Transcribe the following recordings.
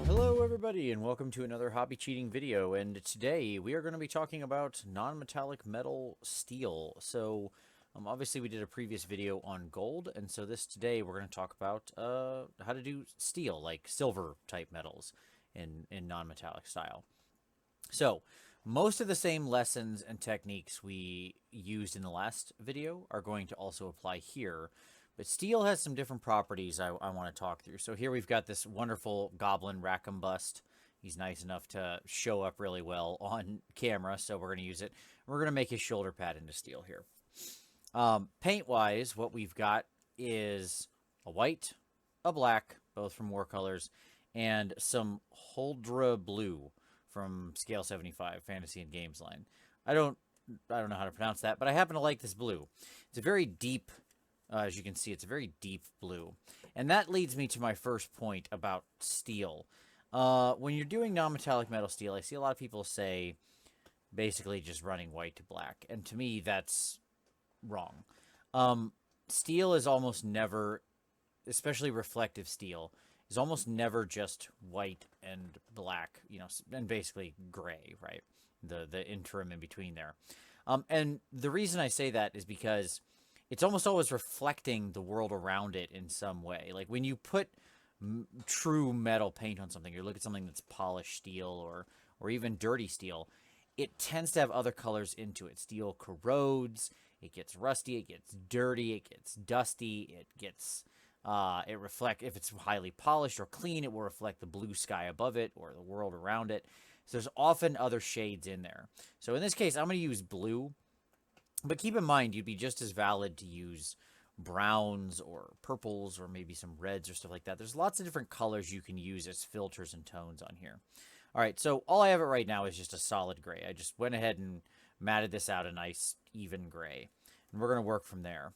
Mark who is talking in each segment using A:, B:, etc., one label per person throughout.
A: Hello everybody and welcome to another hobby cheating video, and today we are going to be talking about non-metallic metal steel. Obviously we did a previous video on gold, and so today we're going to talk about how to do steel, like silver type metals in non-metallic style. So most of the same lessons and techniques we used in the last video are going to also apply here. But steel has some different properties I want to talk through. So here we've got this wonderful Goblin Rackham bust. He's nice enough to show up really well on camera, so we're going to use it. We're going to make his shoulder pad into steel here. Paint-wise, what we've got is a white, a black, both from War Colors, and some Huldra Blue from Scale 75, Fantasy and Games line. I don't know how to pronounce that, but I happen to like this blue. It's a very deep... as you can see, it's a very deep blue. And that leads me to my first point about steel. When you're doing non-metallic metal steel, I see a lot of people say basically just running white to black. And to me, that's wrong. Steel is almost never, especially reflective steel, is almost never just white and black, and basically gray, right? The interim in between there. And the reason I say that is because it's almost always reflecting the world around it in some way. Like when you put true metal paint on something, you look at something that's polished steel or even dirty steel, it tends to have other colors into it. Steel corrodes, it gets rusty, it gets dirty, it gets dusty, it gets if it's highly polished or clean, it will reflect the blue sky above it or the world around it. So there's often other shades in there. So in this case, I'm going to use blue. But keep in mind, you'd be just as valid to use browns or purples or maybe some reds or stuff like that. There's lots of different colors you can use as filters and tones on here. All right, so all I have it right now is just a solid gray. I just went ahead and matted this out a nice, even gray. And we're going to work from there.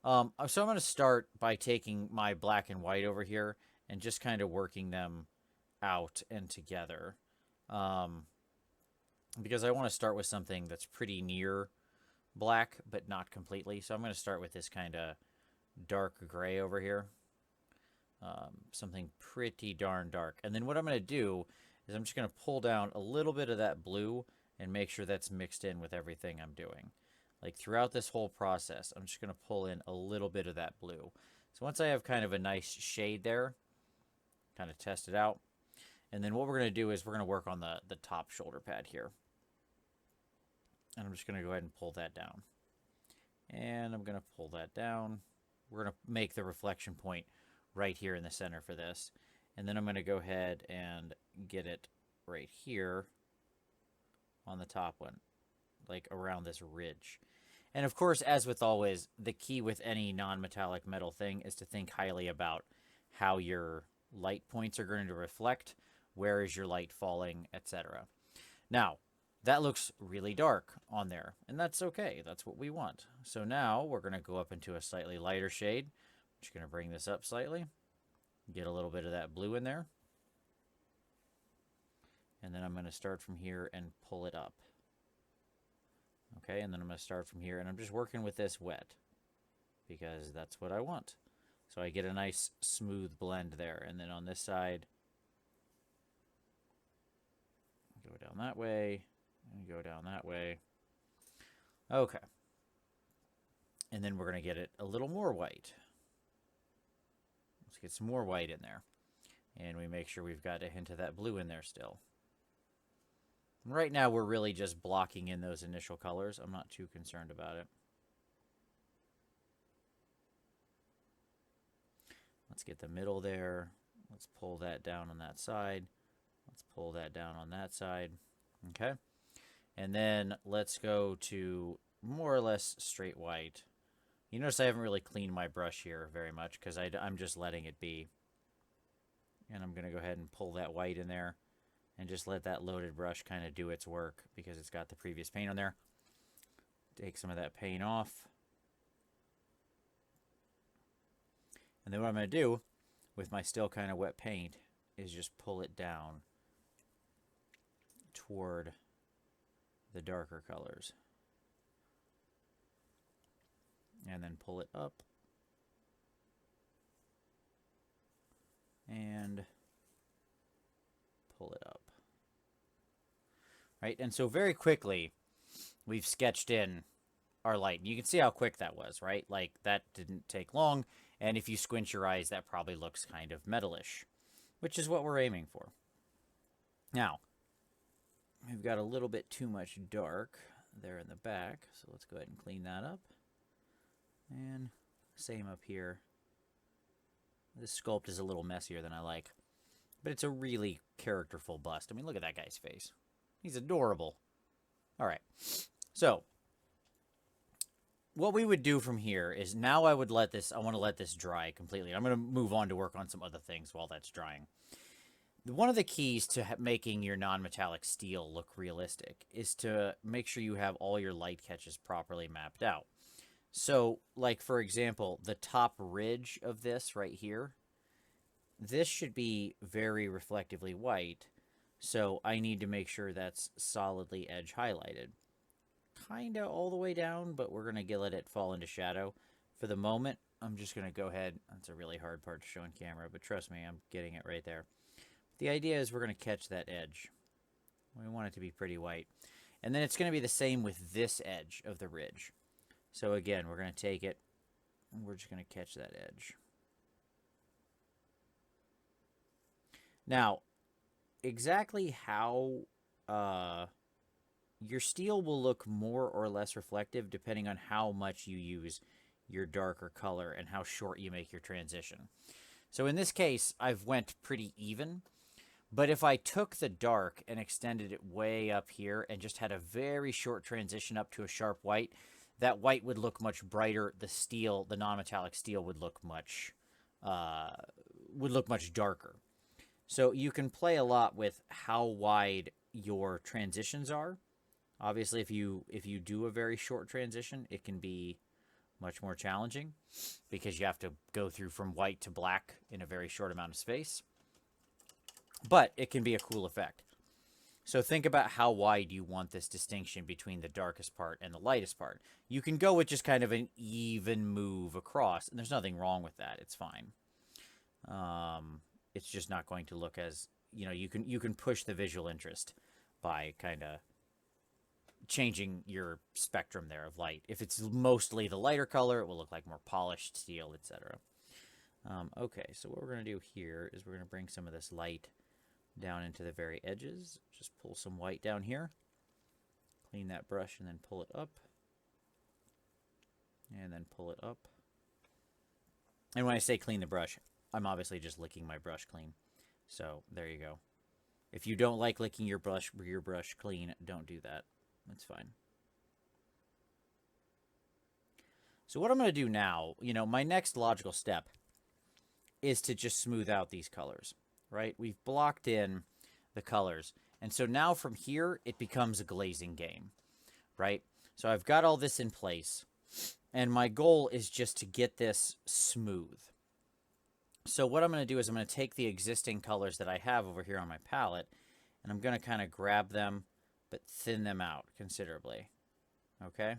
A: So I'm going to start by taking my black and white over here and just kind of working them out and together. Because I want to start with something that's pretty near black, but not completely. So I'm going to start with this kind of dark gray over here. Something pretty darn dark. And then what I'm going to do is I'm just going to pull down a little bit of that blue and make sure that's mixed in with everything I'm doing. Like throughout this whole process, I'm just going to pull in a little bit of that blue. So once I have kind of a nice shade there, kind of test it out. And then what we're going to do is we're going to work on the top shoulder pad here. And I'm just going to go ahead and pull that down. And I'm going to pull that down. We're going to make the reflection point right here in the center for this. And then I'm going to go ahead and get it right here on the top one, like around this ridge. And of course, as with always, the key with any non-metallic metal thing is to think highly about how your light points are going to reflect, where is your light falling, etc. Now, that looks really dark on there, and that's okay. That's what we want. So now we're going to go up into a slightly lighter shade. I'm just going to bring this up slightly, get a little bit of that blue in there. And then I'm going to start from here and pull it up. Okay, and then I'm going to start from here, and I'm just working with this wet because that's what I want. So I get a nice smooth blend there. And then on this side, go down that way. And go down that way. Okay. And then we're going to get it a little more white. Let's get some more white in there. And we make sure we've got a hint of that blue in there still. And right now we're really just blocking in those initial colors. I'm not too concerned about it. Let's get the middle there. Let's pull that down on that side. Let's pull that down on that side. Okay. And then let's go to more or less straight white. You notice I haven't really cleaned my brush here very much because I'm just letting it be. And I'm going to go ahead and pull that white in there and just let that loaded brush kind of do its work because it's got the previous paint on there. Take some of that paint off. And then what I'm going to do with my still kind of wet paint is just pull it down toward the darker colors. and then pull it up, and pull it up. Right, and so very quickly, we've sketched in our light. You can see how quick that was, right? Like, that didn't take long, and if you squint your eyes, that probably looks kind of metalish, which is what we're aiming for. Now, we've got a little bit too much dark there in the back, so let's go ahead and clean that up. And same up here. This sculpt is a little messier than I like, but it's a really characterful bust. I mean, look at that guy's face. He's adorable. All right, so what we would do from here is now I want to let this dry completely. I'm going to move on to work on some other things while that's drying. One of the keys to making your non-metallic steel look realistic is to make sure you have all your light catches properly mapped out. So, like, for example, the top ridge of this right here, this should be very reflectively white, so I need to make sure that's solidly edge highlighted. Kind of all the way down, but we're going to let it fall into shadow. For the moment, I'm just going to go ahead. That's a really hard part to show on camera, but trust me, I'm getting it right there. The idea is we're going to catch that edge. We want it to be pretty white. And then it's going to be the same with this edge of the ridge. So again, we're going to take it, and we're just going to catch that edge. Now, exactly how your steel will look more or less reflective depending on how much you use your darker color and how short you make your transition. So in this case, I've went pretty even. But if I took the dark and extended it way up here and just had a very short transition up to a sharp white, that white would look much brighter. The steel, the non-metallic steel, would look much darker. So you can play a lot with how wide your transitions are. Obviously, if you do a very short transition, it can be much more challenging because you have to go through from white to black in a very short amount of space. But it can be a cool effect. So think about how wide you want this distinction between the darkest part and the lightest part. You can go with just kind of an even move across, and there's nothing wrong with that. It's fine. It's just not going to look as, you can push the visual interest by kind of changing your spectrum there of light. If it's mostly the lighter color, it will look like more polished steel, etc. Okay, so what we're going to do here is we're going to bring some of this light down into the very edges. Just pull some white down here. Clean that brush and then pull it up. And then pull it up. And when I say clean the brush, I'm obviously just licking my brush clean. So there you go. If you don't like licking your brush clean, don't do that. That's fine. So what I'm going to do now, my next logical step is to just smooth out these colors, right? We've blocked in the colors. And so now from here, it becomes a glazing game, right? So I've got all this in place. And my goal is just to get this smooth. So what I'm going to do is I'm going to take the existing colors that I have over here on my palette, and I'm going to kind of grab them, but thin them out considerably. Okay?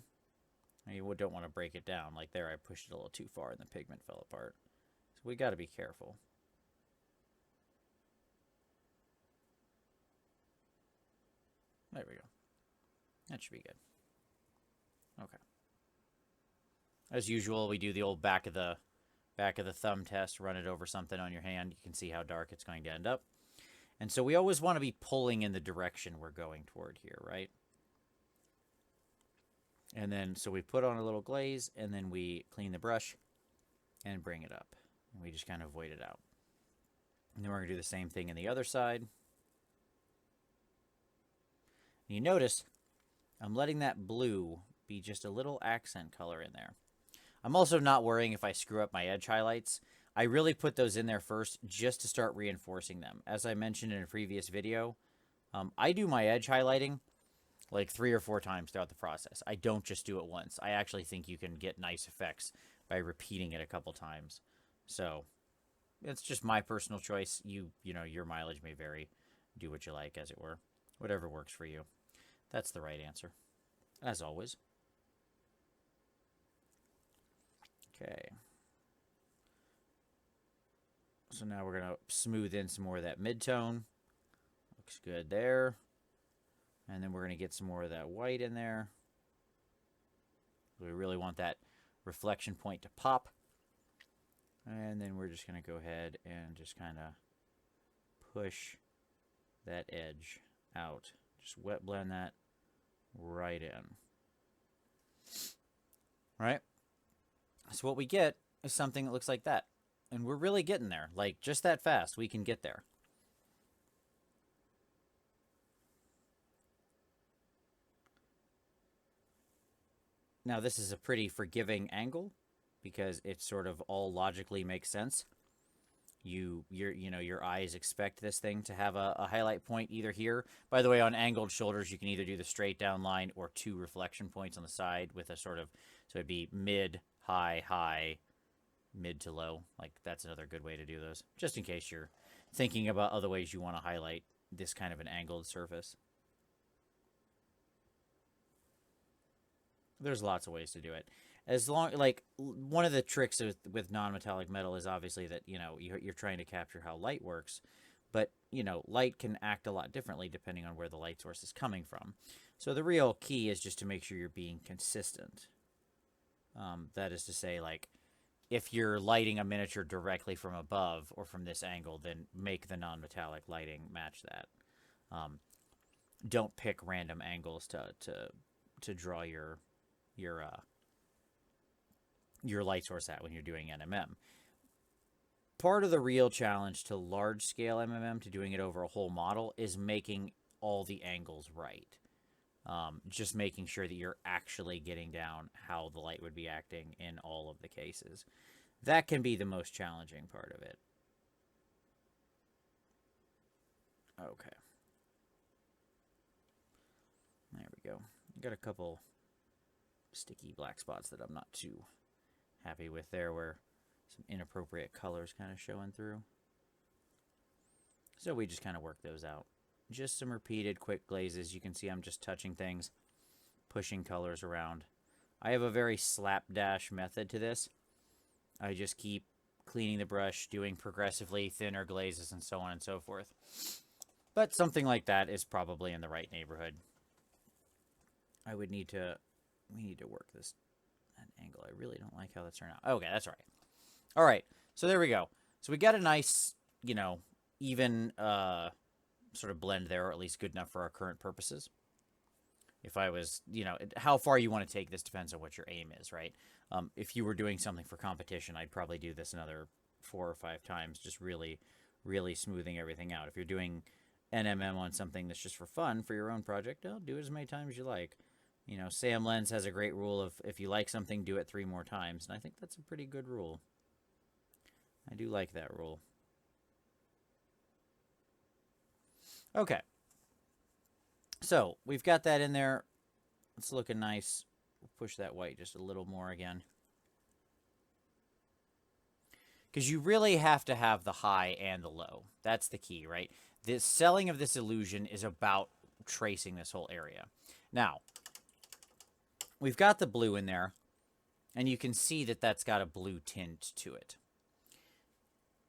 A: And you don't want to break it down. Like there, I pushed it a little too far and the pigment fell apart. So we got to be careful. There we go. That should be good. Okay. As usual, we do the old back of the thumb test, run it over something on your hand. You can see how dark it's going to end up. And so we always want to be pulling in the direction we're going toward here, right? And then, so we put on a little glaze, and then we clean the brush and bring it up. And we just kind of void it out. And then we're going to do the same thing in the other side. And you notice I'm letting that blue be just a little accent color in there. I'm also not worrying if I screw up my edge highlights. I really put those in there first just to start reinforcing them. As I mentioned in a previous video, I do my edge highlighting like 3 or 4 times throughout the process. I don't just do it once. I actually think you can get nice effects by repeating it a couple times. So it's just my personal choice. Your mileage may vary. Do what you like, as it were. Whatever works for you. That's the right answer, as always. So now we're going to smooth in some more of that mid-tone. Looks good there. And then we're going to get some more of that white in there. We really want that reflection point to pop. And then we're just going to go ahead and just kind of push that edge out. Just wet blend that right in. Right? So what we get is something that looks like that. And we're really getting there. Like, just that fast, we can get there. Now, this is a pretty forgiving angle because it sort of all logically makes sense. Your eyes expect this thing to have a highlight point either here. By the way, on angled shoulders, you can either do the straight down line or two reflection points on the side with a sort of, so it'd be mid, high, high, mid to low. Like, that's another good way to do those, just in case you're thinking about other ways you want to highlight this kind of an angled surface. There's lots of ways to do it. As long, like, one of the tricks with non-metallic metal is obviously that, you're trying to capture how light works. But, light can act a lot differently depending on where the light source is coming from. So the real key is just to make sure you're being consistent. That is to say, like, if you're lighting a miniature directly from above or from this angle, then make the non-metallic lighting match that. Don't pick random angles to draw your light source at when you're doing NMM. Part of the real challenge to large-scale MMM, to doing it over a whole model, is making all the angles right. Just making sure that you're actually getting down how the light would be acting in all of the cases. That can be the most challenging part of it. Okay. There we go. Got a couple sticky black spots that I'm not too happy with there, where some inappropriate colors kind of showing through. So we just kind of work those out. Just some repeated quick glazes. You can see I'm just touching things, pushing colors around. I have a very slapdash method to this. I just keep cleaning the brush, doing progressively thinner glazes, and so on and so forth. But something like that is probably in the right neighborhood. We need to work that angle. I really don't like how that's turned out. Okay, that's all right. All right, so there we go. So we got a nice, even sort of blend there, or at least good enough for our current purposes. If I was, how far you want to take this depends on what your aim is, right? If you were doing something for competition, I'd probably do this another 4 or 5 times, just really, really smoothing everything out. If you're doing NMM on something that's just for fun, for your own project, do it as many times as you like. Sam Lenz has a great rule of, if you like something, do it 3 more times. And I think that's a pretty good rule. I do like that rule. Okay. So, we've got that in there. It's looking nice. We'll push that white just a little more again. Because you really have to have the high and the low. That's the key, right? The selling of this illusion is about tracing this whole area. Now, we've got the blue in there, and you can see that that's got a blue tint to it.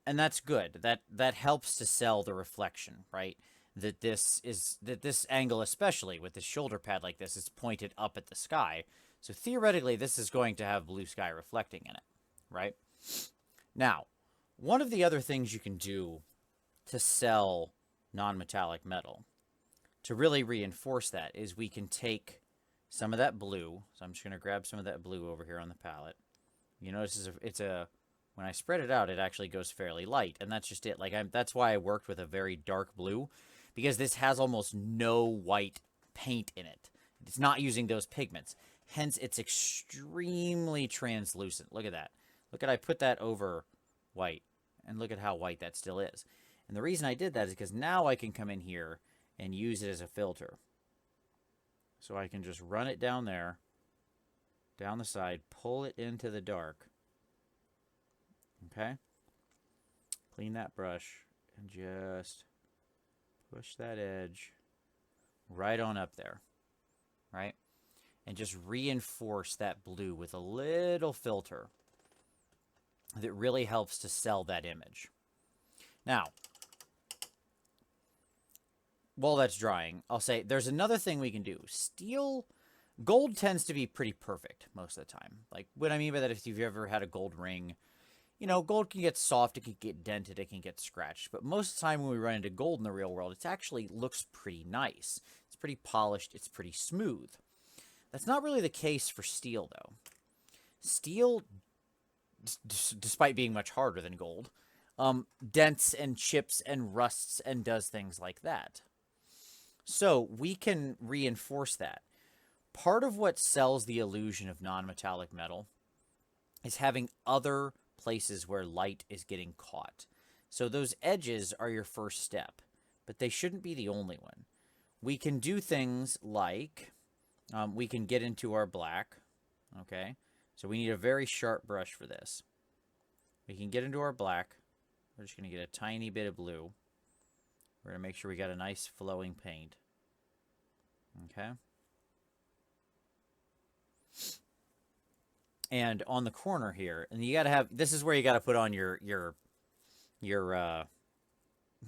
A: And that's good. That helps to sell the reflection, right? That this angle, especially with this shoulder pad like this, is pointed up at the sky. So theoretically, this is going to have blue sky reflecting in it, right? Now, one of the other things you can do to sell non-metallic metal, to really reinforce that, is we can take some of that blue. So I'm just going to grab some of that blue over here on the palette. You notice when I spread it out, it actually goes fairly light, and that's just it. Like, that's why I worked with a very dark blue, because this has almost no white paint in it. It's not using those pigments. Hence, it's extremely translucent. Look at that. Look at, I put that over white, and look at how white that still is. And the reason I did that is because now I can come in here and use it as a filter. So I can just run it down there, down the side, pull it into the dark. Okay? Clean that brush, and just push that edge right on up there, right? And just reinforce that blue with a little filter that really helps to sell that image. Now, while that's drying, I'll say there's another thing we can do. Gold tends to be pretty perfect most of the time. Like, what I mean by that, if you've ever had a gold ring, gold can get soft, it can get dented, it can get scratched. But most of the time when we run into gold in the real world, it actually looks pretty nice. It's pretty polished, it's pretty smooth. That's not really the case for steel, though. Steel, despite being much harder than gold, dents and chips and rusts and does things like that. So we can reinforce that. Part of what sells the illusion of non-metallic metal is having other places where light is getting caught. So those edges are your first step, but they shouldn't be the only one. We can do things like we can get into our black, okay? So we need a very sharp brush for this. We can get into our black. We're just going to get a tiny bit of blue. We're going to make sure we got a nice flowing paint. Okay? And on the corner here, and you got to have, this is where you got to put on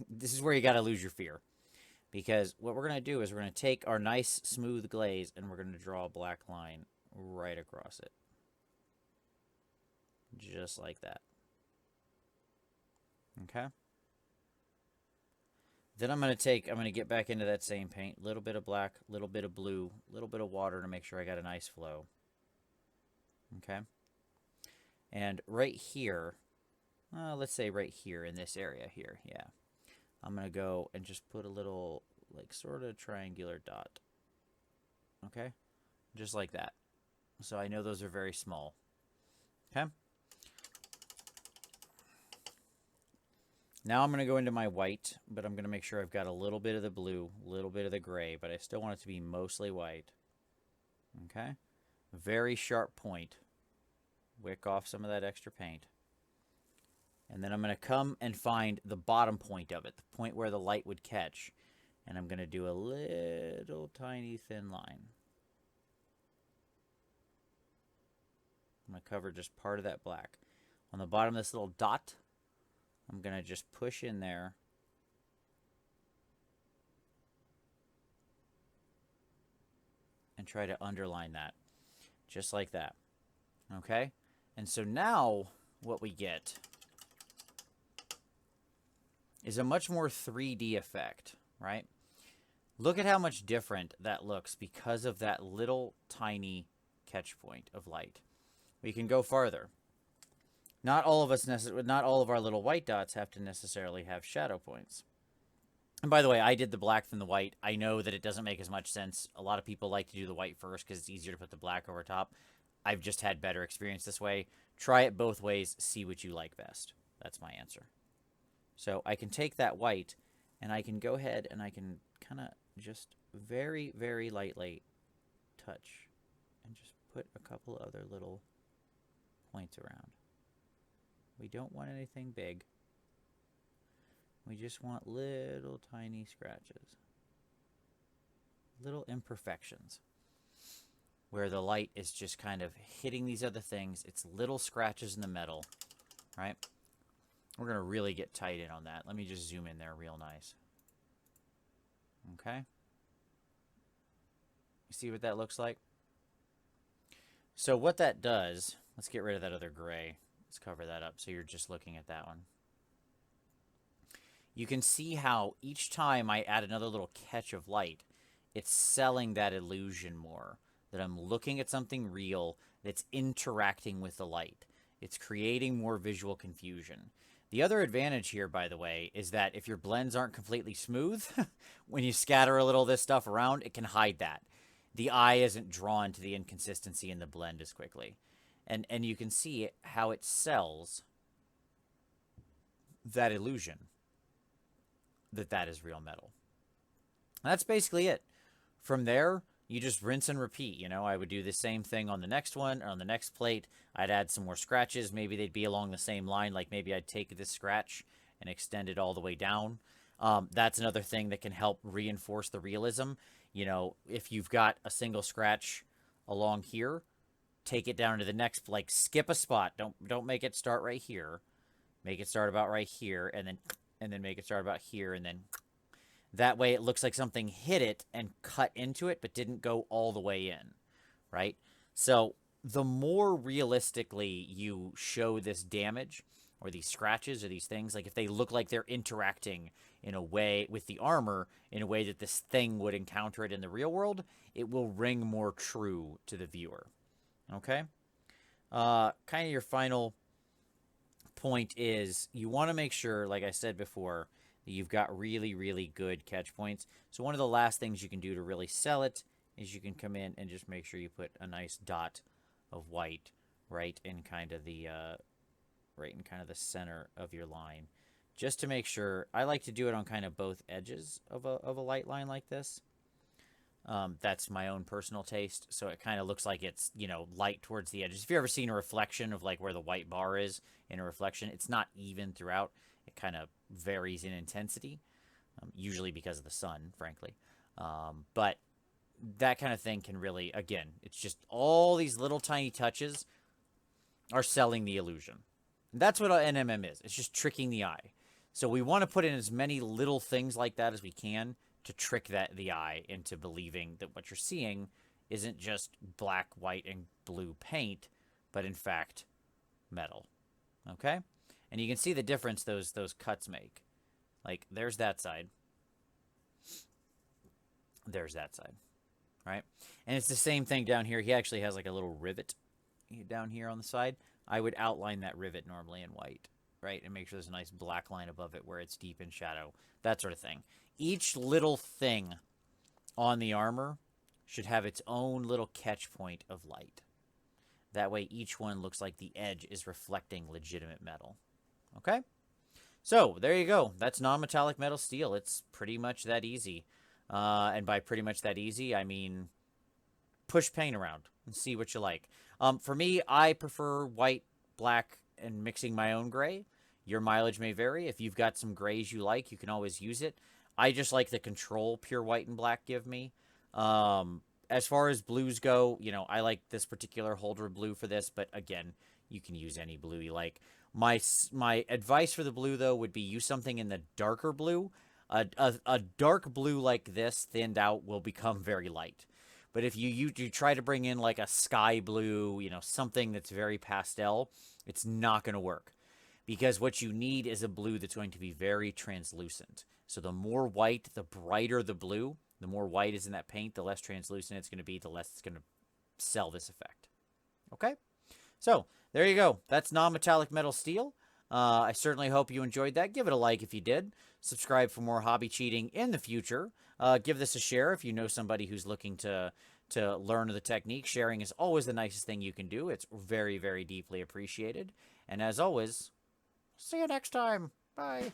A: this is where you got to lose your fear. Because what we're going to do is we're going to take our nice smooth glaze and we're going to draw a black line right across it. Just like that. Okay? Then I'm going to get back into that same paint. A little bit of black, a little bit of blue, a little bit of water to make sure I got a nice flow. Okay? And right here, let's say right here in this area here, yeah. I'm going to go and just put a little, like, sort of triangular dot. Okay? Just like that. So I know those are very small. Okay? Now I'm going to go into my white, but I'm going to make sure I've got a little bit of the blue, a little bit of the gray, but I still want it to be mostly white. Okay? Very sharp point. Wick off some of that extra paint. And then I'm going to come and find the bottom point of it, the point where the light would catch. And I'm going to do a little tiny thin line. I'm going to cover just part of that black. On the bottom of this little dot, I'm going to just push in there. And try to underline that. Just like that. Okay? And so now what we get is a much more 3D effect, right? Look at how much different that looks because of that little tiny catch point of light. We can go farther. Not all of our little white dots have to necessarily have shadow points. And by the way, I did the black from the white. I know that it doesn't make as much sense. A lot of people like to do the white first because it's easier to put the black over top. I've just had better experience this way. Try it both ways. See what you like best. That's my answer. So I can take that white and I can go ahead and I can kind of just very, very lightly touch and just put a couple other little points around. We don't want anything big. We just want little tiny scratches. Little imperfections. Where the light is just kind of hitting these other things. It's little scratches in the metal. Right? We're going to really get tight in on that. Let me just zoom in there real nice. Okay? You see what that looks like? So what that does, let's get rid of that other gray. Let's cover that up so you're just looking at that one. You can see how each time I add another little catch of light, it's selling that illusion more. That I'm looking at something real that's interacting with the light. It's creating more visual confusion. The other advantage here, by the way, is that if your blends aren't completely smooth, when you scatter a little of this stuff around, it can hide that. The eye isn't drawn to the inconsistency in the blend as quickly. And you can see how it sells that illusion that is real metal. And that's basically it. From there, you just rinse and repeat. You know, I would do the same thing on the next one or on the next plate. I'd add some more scratches. Maybe they'd be along the same line. Like maybe I'd take this scratch and extend it all the way down. That's another thing that can help reinforce the realism. You know, if you've got a single scratch along here, take it down to the next, like skip a spot. Don't make it start right here. Make it start about right here, and and then make it start about here, and then that way it looks like something hit it and cut into it, but didn't go all the way in, right? So the more realistically you show this damage or these scratches or these things, like if they look like they're interacting in a way with the armor in a way that this thing would encounter it in the real world, it will ring more true to the viewer. Okay? Kind of your final point is you want to make sure, like I said before, that you've got really, really good catch points. So one of the last things you can do to really sell it is you can come in and just make sure you put a nice dot of white right in kind of the center of your line, just to make sure. I like to do it on kind of both edges of a light line like this. That's my own personal taste, so it kind of looks like it's, light towards the edges. If you've ever seen a reflection of like where the white bar is in a reflection, it's not even throughout. It kind of varies in intensity, usually because of the sun, frankly. But that kind of thing can really, again, it's just all these little tiny touches are selling the illusion. And that's what an NMM is. It's just tricking the eye. So we want to put in as many little things like that as we can to trick the eye into believing that what you're seeing isn't just black, white, and blue paint, but in fact metal. Okay? And you can see the difference those cuts make. Like, there's that side. There's that side. Right? And it's the same thing down here. He actually has like a little rivet down here on the side. I would outline that rivet normally in white, right? And make sure there's a nice black line above it where it's deep in shadow. That sort of thing. Each little thing on the armor should have its own little catch point of light. That way each one looks like the edge is reflecting legitimate metal. Okay? So, there you go. That's non-metallic metal steel. It's pretty much that easy. And by pretty much that easy, I mean push paint around and see what you like. For me, I prefer white, black, and mixing my own gray. Your mileage may vary. If you've got some grays you like, you can always use it. I just like the control pure white and black give me. As far as blues go, I like this particular Holdra blue for this, but again, you can use any blue you like. My advice for the blue, though, would be use something in the darker blue. A dark blue like this, thinned out, will become very light. But if you try to bring in like a sky blue, something that's very pastel, it's not going to work. Because what you need is a blue that's going to be very translucent. So the more white, the brighter the blue. The more white is in that paint, the less translucent it's going to be, the less it's going to sell this effect. Okay? So, there you go. That's non-metallic metal steel. I certainly hope you enjoyed that. Give it a like if you did. Subscribe for more hobby cheating in the future. Give this a share if you know somebody who's looking to learn the technique. Sharing is always the nicest thing you can do. It's very, very deeply appreciated. And as always, see you next time. Bye.